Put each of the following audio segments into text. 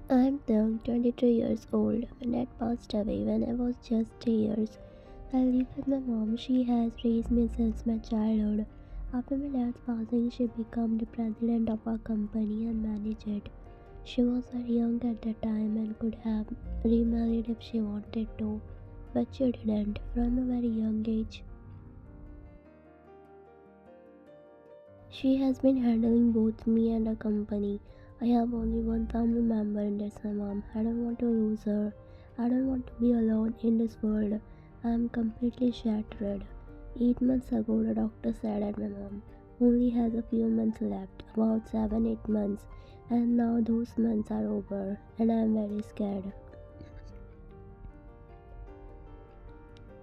I'm now 23 years old. My dad passed away when I was just 3 years. I live with my mom. She has raised me since my childhood. After my dad's passing, she became the president of our company and managed it. She was very young at the time and could have remarried if she wanted to, but she didn't. From a very young age, she has been handling both me and our company. I have only one family member, and that's my mom. I don't want to lose her. I don't want to be alone in this world. I am completely shattered. 8 months ago, the doctor said that my mom only has a few months left, about 7 8 months, and now those months are over, and I am very scared.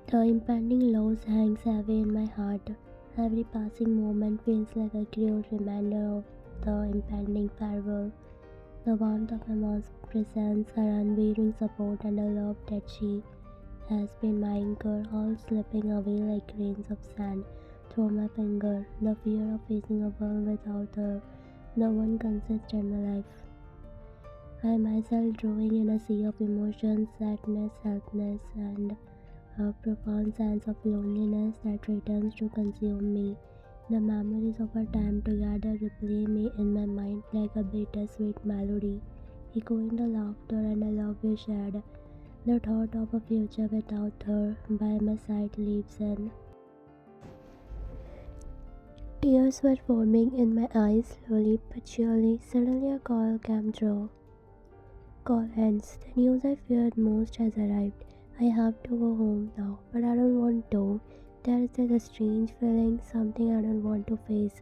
The impending loss hangs heavy in my heart. Every passing moment feels like a cruel reminder of the impending farewell. The warmth of my mom's presence, her unwavering support, and the love that she has been my anchor, all slipping away like grains of sand through my finger. The fear of facing a world without her, the one consist in my life. I myself drowning in a sea of emotions, sadness, helplessness, and a profound sense of loneliness that returns to consume me. The memories of our time together replay me in my mind like a bittersweet melody, echoing the laughter and the love we shared. The thought of a future without her by my side leaves in. Tears were forming in my eyes slowly but surely. Suddenly a call came through. Call ends. The news I feared most has arrived. I have to go home now, but I don't want to. There is this strange feeling, something I don't want to face.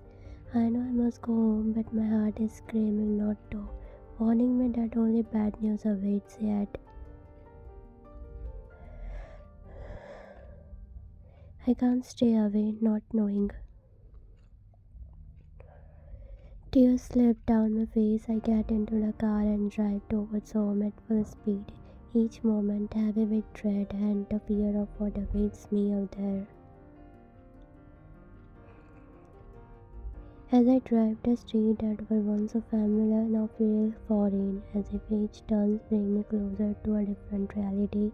I know I must go home, but my heart is screaming not to, warning me that only bad news awaits yet. I can't stay away not knowing. Tears slip down my face. I get into the car and drive towards home at full speed. Each moment heavy with dread and the fear of what awaits me out there. As I drive, the street that were once so familiar now feel foreign, as if each turn bring me closer to a different reality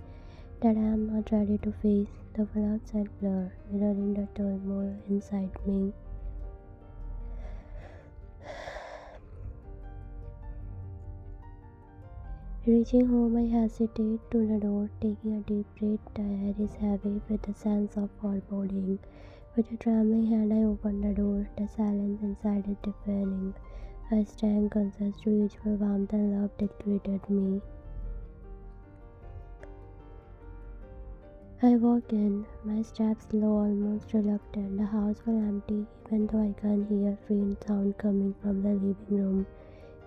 that I am not ready to face. The world outside blur, mirroring the turmoil inside me. Reaching home, I hesitate to the door, taking a deep breath. The air is heavy with a sense of foreboding. With a trembling hand, I open the door. The silence inside is deafening. I stand conscious to usual warmth and love that greeted me. I walk in, my steps slow, almost reluctant. The house was empty, even though I can hear faint sound coming from the living room.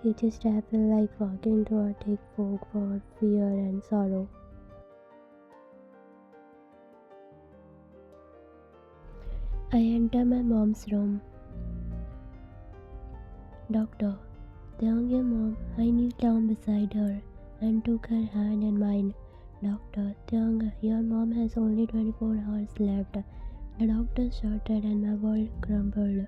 Each step felt like walking through a thick fog for fear and sorrow. I enter my mom's room. Doctor, thank you, Mom. I knelt down beside her and took her hand in mine. Doctor, Tyung, your mom has only 24 hours left. The doctor shouted and my world crumbled.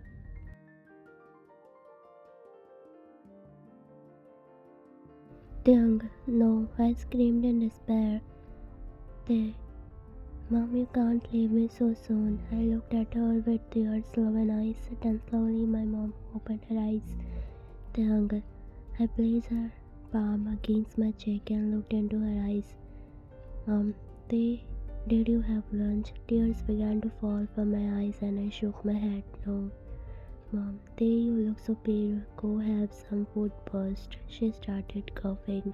Tyung, no, I screamed in despair. They, Mom, you can't leave me so soon. I looked at her with tears-slowen eyes, and slowly my mom opened her eyes. Tyung, I placed her palm against my cheek and looked into her eyes. Mom, they did you have lunch? Tears began to fall from my eyes and I shook my head. No. Mom, they you look so pale. Go have some food first. She started coughing.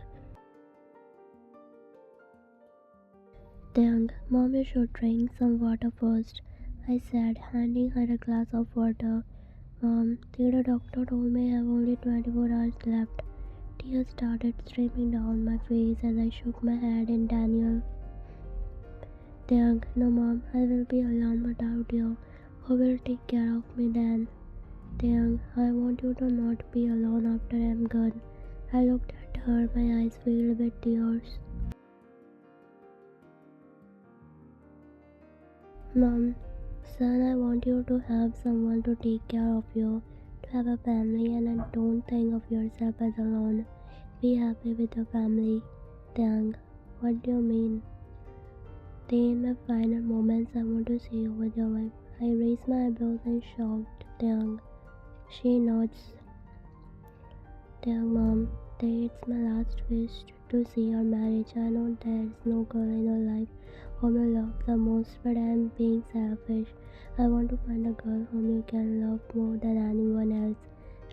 Dang, Mom, you should drink some water first, I said, handing her a glass of water. Mom, the doctor told me I have only 24 hours left. Tears started streaming down my face as I shook my head in denial. Dang, no mom, I will be alone without you. Who will take care of me then? Dang, I want you to not be alone after I'm gone. I looked at her, my eyes filled with tears. Mom, son, I want you to have someone to take care of you, to have a family, and don't think of yourself as alone. Be happy with your family. Dang, what do you mean? Then in my final moments, I want to see you with your wife. I raise my eyebrows and shout, Dang. She nods. Dang, mom. It's my last wish to see your marriage. I know there's no girl in your life whom you love the most, but I am being selfish. I want to find a girl whom you can love more than anyone else,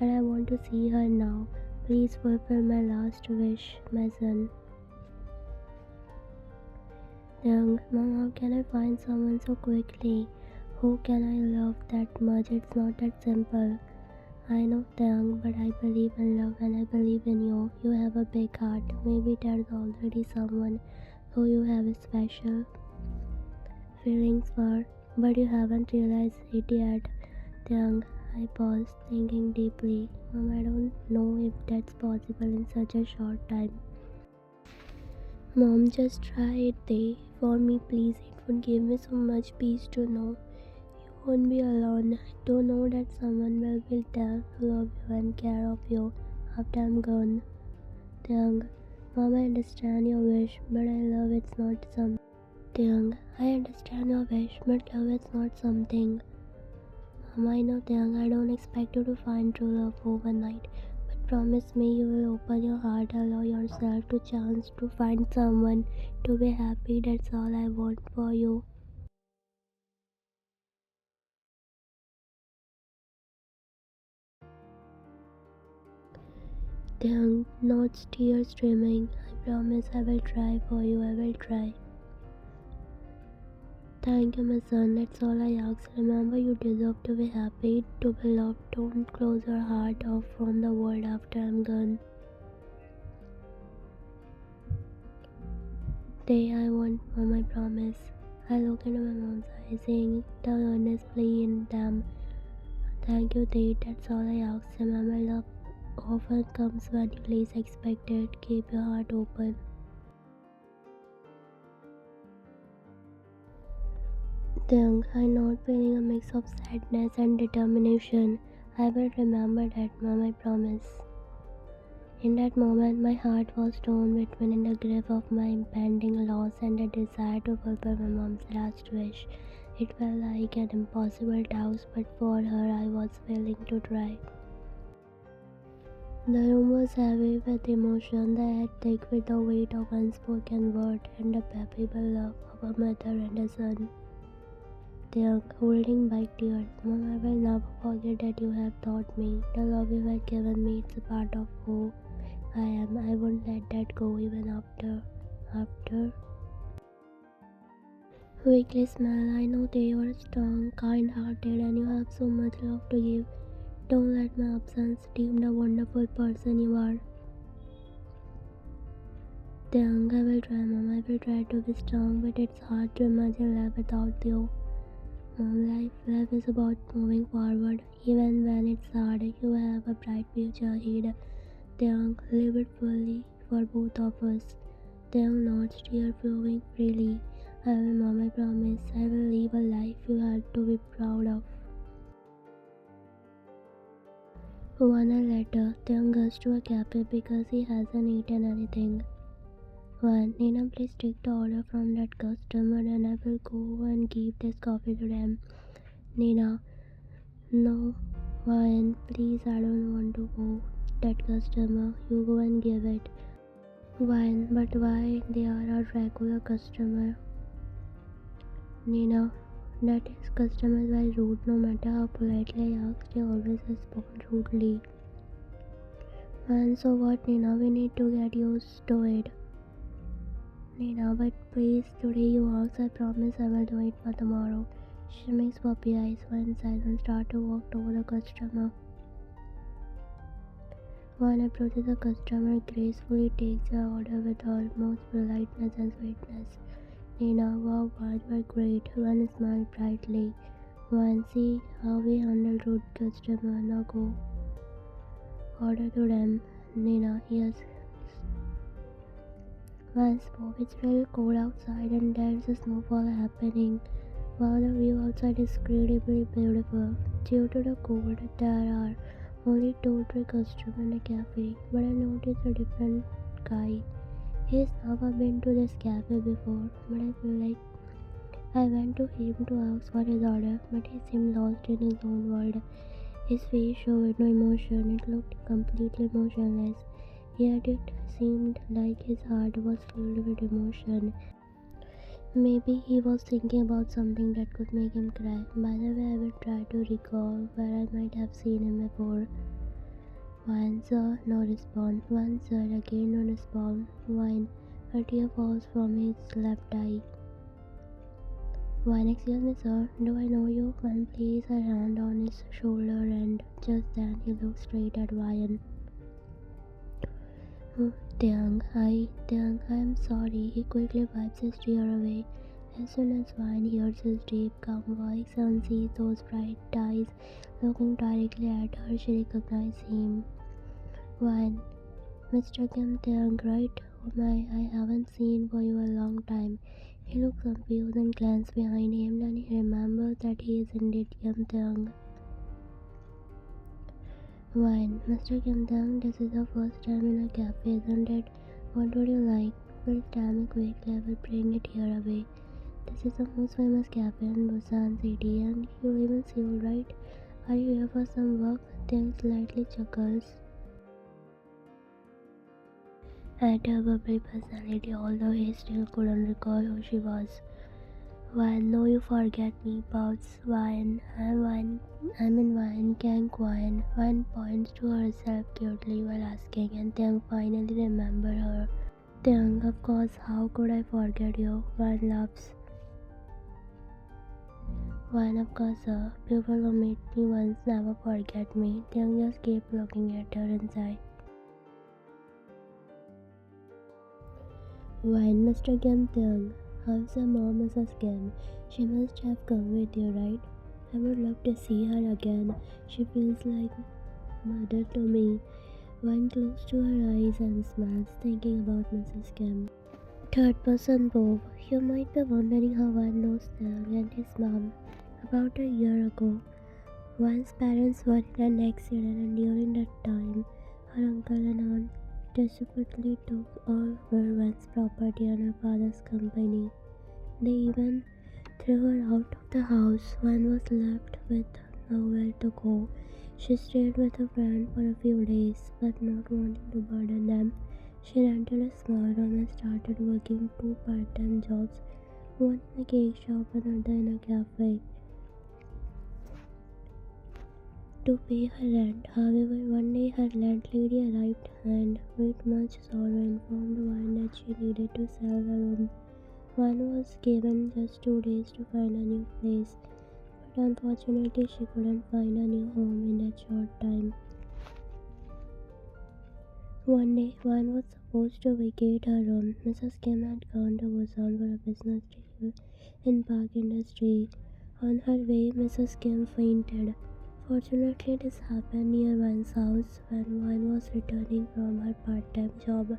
and I want to see her now. Please fulfill my last wish, my son. Young, mom, how can I find someone so quickly? Who can I love that much? It's not that simple. I know, Young, but I believe in love and I believe in you. You have a big heart. Maybe there's already someone who you have special feelings for, but you haven't realized it yet. Young, I paused, thinking deeply. Mom, I don't know if that's possible in such a short time. Mom, just try it day for me, please. It would give me so much peace to know you won't be alone. To know that someone will there to love you and care of you after I'm gone. Young, Mom, I understand your wish, but I love it's not something. Young, I understand your wish, but love is not something. Mom, I know, Young, I don't expect you to find true love overnight. Promise me you will open your heart, allow yourself to chance to find someone to be happy. That's all I want for you. Young, not tears streaming. I promise I will try for you. I will try. Thank you, my son. That's all I ask. Remember, you deserve to be happy, to be loved. Don't close your heart off from the world after I'm gone. Day I want, Mom, I promise. I look into my mom's eyes, seeing the earnest plea in them. Thank you, Date. That's all I ask. Remember, love often comes when you least expect it. Keep your heart open. Young, I'm not feeling a mix of sadness and determination. I will remember that, Mom, I promise. In that moment, my heart was torn between in the grip of my impending loss and the desire to fulfill my mom's last wish. It felt like an impossible task, but for her, I was willing to try. The room was heavy with emotion, the air thick with the weight of unspoken word and the palpable love of a mother and a son. Young, holding back tears. Mom, I will never forget that you have taught me. The love you have given me, it's a part of who I am. I won't let that go even after. Weekly smile. I know that you are strong, kind-hearted, and you have so much love to give. Don't let my absence dim the wonderful person you are. Young, I will try, Mom. I will try to be strong, but it's hard to imagine life without you. Life is about moving forward, even when it's hard. You have a bright future ahead. Young, live it fully for both of us. Young, not tear flowing freely. I will, Mom, I promise. I will live a life you have to be proud of. One letter. Young goes to a cafe because he hasn't eaten anything. 1. Nina, please take the order from that customer and I will go and give this coffee to them. Nina, no, Ryan, please, I don't want to go. That customer, you go and give it. Ryan, but why? They are a regular customer. Nina, that is customers are rude no matter how politely I ask, they always respond rudely. And so what, Nina, we need to get used to it. Nina, but please, today you ask, I promise I will do it for tomorrow. She makes puppy eyes when silent start to walk toward the customer. One approaches the customer, gracefully takes the order with almost politeness and sweetness. Nina, wow, Raj, were great. One smiled brightly. One, see how we handle rude customer. Now go. Order to them. Nina, yes. One spoke. It's really cold outside and there's a snowfall happening. Wow, the view outside is incredibly beautiful. Due to the cold, there are only told to a customer in a cafe, but I noticed a different guy. He's never been to this cafe before, but I feel like I went to him to ask for his order, but he seemed lost in his own world. His face showed no emotion, it looked completely motionless, yet it seemed like his heart was filled with emotion. Maybe he was thinking about something that could make him cry. By the way, I will try to recall where I might have seen him before. Wine, sir, no response. Wine, sir, again no response. Wine, a tear falls from his left eye. Wine, excuse me, sir, do I know you? Wine placed her hand on his shoulder, and just then he looked straight at Wine. Oh, Tiang, I am sorry. He quickly wipes his tear away. As soon as Wine hears his deep, calm voice and sees those bright eyes looking directly at her, she recognizes him. Wine, Mr. Kim Tiang, right? Oh my, I haven't seen for you a long time. He looks confused and glances behind him, then he remembers that he is indeed Kim Tiang. Wine, Mr. Kim Tiang, this is the first time in a cafe, isn't it? What would you like? Please tell me quickly, I will bring it here away. This is the most famous cafe in Busan City, and you even Seoul, right? Are you here for some work? Tiang slightly chuckles at her bubbly personality, although he still couldn't recall who she was. Wine, no, you forget me, pouts Wine. I'm in Wine, Kang Wine. Wine points to herself cutely while asking, and Tiang finally remembered her. Tiang, of course, how could I forget you? Wine laughs. Wine, of course, sir. People who meet me once never forget me. Tiang just kept looking at her inside. Wine, Mr. Kim Tiang. How's your mom, Mrs. Kim? She must have come with you, right? I would love to see her again. She feels like mother to me. Wine close to her eyes and smiles, thinking about Mrs. Kim. Third person Bob. You might be wondering how Wine knows Tiang and his mom. About a year ago, Wine's parents were in an accident, and during that time, her uncle and aunt desperately took all her Wine's property and her father's company. They even threw her out of the house. Wine was left with nowhere to go. She stayed with a friend for a few days, but not wanting to burden them, she rented a small room and started working two part-time jobs, one in a cake shop and another in a cafe, to pay her rent. However, one day her landlady arrived and, with much sorrow, informed Wine that she needed to sell the room. Wine was given just 2 days to find a new place, but unfortunately she couldn't find a new home in that short time. One day, Wine was supposed to vacate her room. Mrs. Kim had gone to Busan for a business trip in park industry. On her way, Mrs. Kim fainted. Fortunately, this happened near Wine's house when Wine was returning from her part-time job.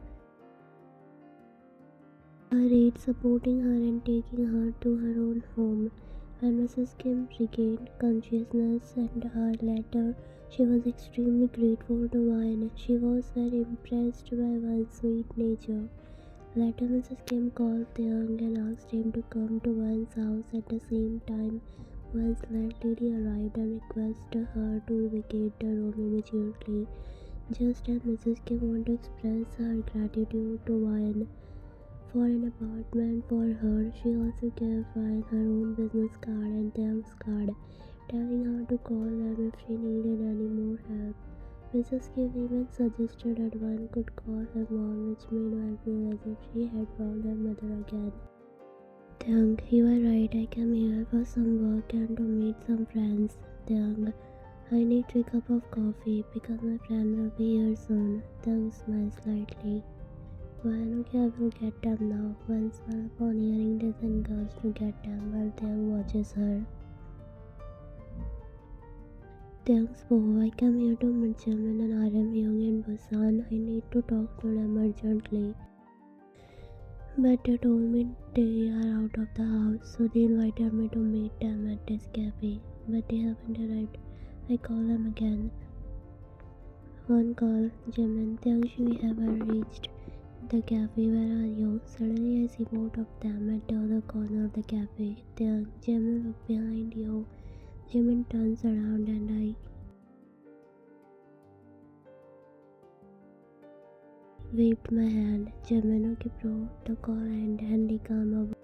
Her aide supporting her and taking her to her own home. When Mrs. Kim regained consciousness an hour later, she was extremely grateful to Wine. She was very impressed by Wine's sweet nature. Later, Mrs. Kim called Taeyang and asked him to come to Wine's house at the same time. Wine's landlady arrived and requested her to vacate the room immediately. Just as Mrs. Kim wanted to express her gratitude to Wine for an apartment for her, she also gave Wine her own business card and thanks card, telling her to call them if she needed any more help. Mrs. Kim even suggested that Wine could call her mom, which made Wine feel as if she had found her mother again. Tiang, you are right, I came here for some work and to meet some friends. Tiang, I need 3 cups of coffee because my friend will be here soon. Tiang smiled slightly. Wine, okay, I will get them now. Wine smiles upon hearing this and goes to get them while Tiang watches her. Thanks, Bo. I came here to meet Jimin and RM Young in Busan. I need to talk to them urgently. But they told me they are out of the house, so they invited me to meet them at this cafe. But they haven't arrived. I call them again. One call, Jimin, Tiangshi, we have reached the cafe. Where are you? Suddenly, I see both of them at the other corner of the cafe. Tiang, Jimin, look behind you. Jimin turns around and I waved my hand. Jimin, okay, bro. The call ended and they come over.